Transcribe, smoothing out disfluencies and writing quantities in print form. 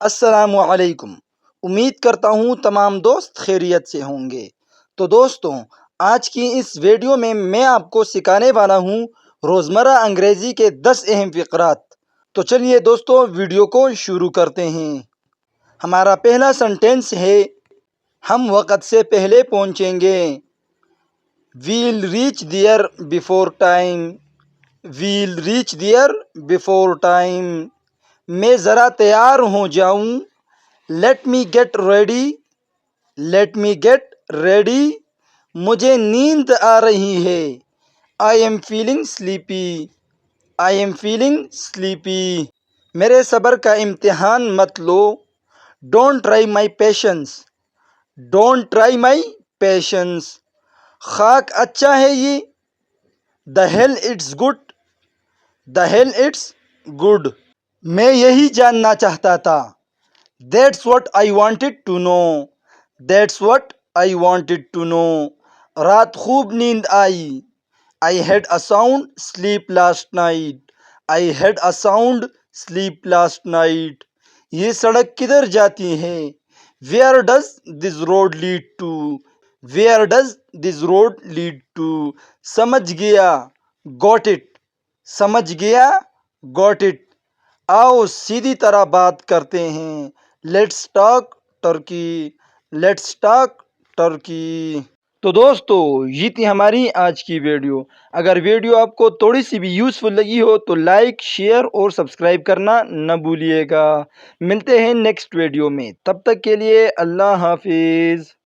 السلام علیکم۔ امید کرتا ہوں تمام دوست خیریت سے ہوں گے۔ تو دوستوں، آج کی اس ویڈیو میں آپ کو سکھانے والا ہوں روزمرہ انگریزی کے 10 اہم فقرات۔ تو چلیے دوستوں، ویڈیو کو شروع کرتے ہیں۔ ہمارا پہلا سنٹینس ہے ہم وقت سے پہلے پہنچیں گے۔ We'll reach there before time. We'll reach there before time. میں ذرا تیار ہو جاؤں۔ Let me get ready. Let me get ready. مجھے نیند آ رہی ہے۔ I am feeling sleepy. I am feeling sleepy. میرے صبر کا امتحان مت لو۔ Don't try my patience. Don't try my patience. خاک اچھا ہے یہ۔ The hell it's good. The hell it's good. میں یہی جاننا چاہتا تھا۔ That's what I wanted to know. That's what I wanted to know. رات خوب نیند آئی۔ I had a sound sleep last night. I had a sound sleep last night. یہ سڑک کدھر جاتی ہے؟ Where does this road lead to? Where does this road lead to? سمجھ گیا۔ Got it. سمجھ گیا۔ Got it. آؤ سیدھی طرح بات کرتے ہیں۔ Let's talk turkey. Let's talk turkey. تو دوستو، یہ تھی ہماری آج کی ویڈیو۔ اگر ویڈیو آپ کو تھوڑی سی بھی یوزفل لگی ہو تو لائک، شیئر اور سبسکرائب کرنا نہ بھولیے گا۔ ملتے ہیں نیکسٹ ویڈیو میں، تب تک کے لیے اللہ حافظ۔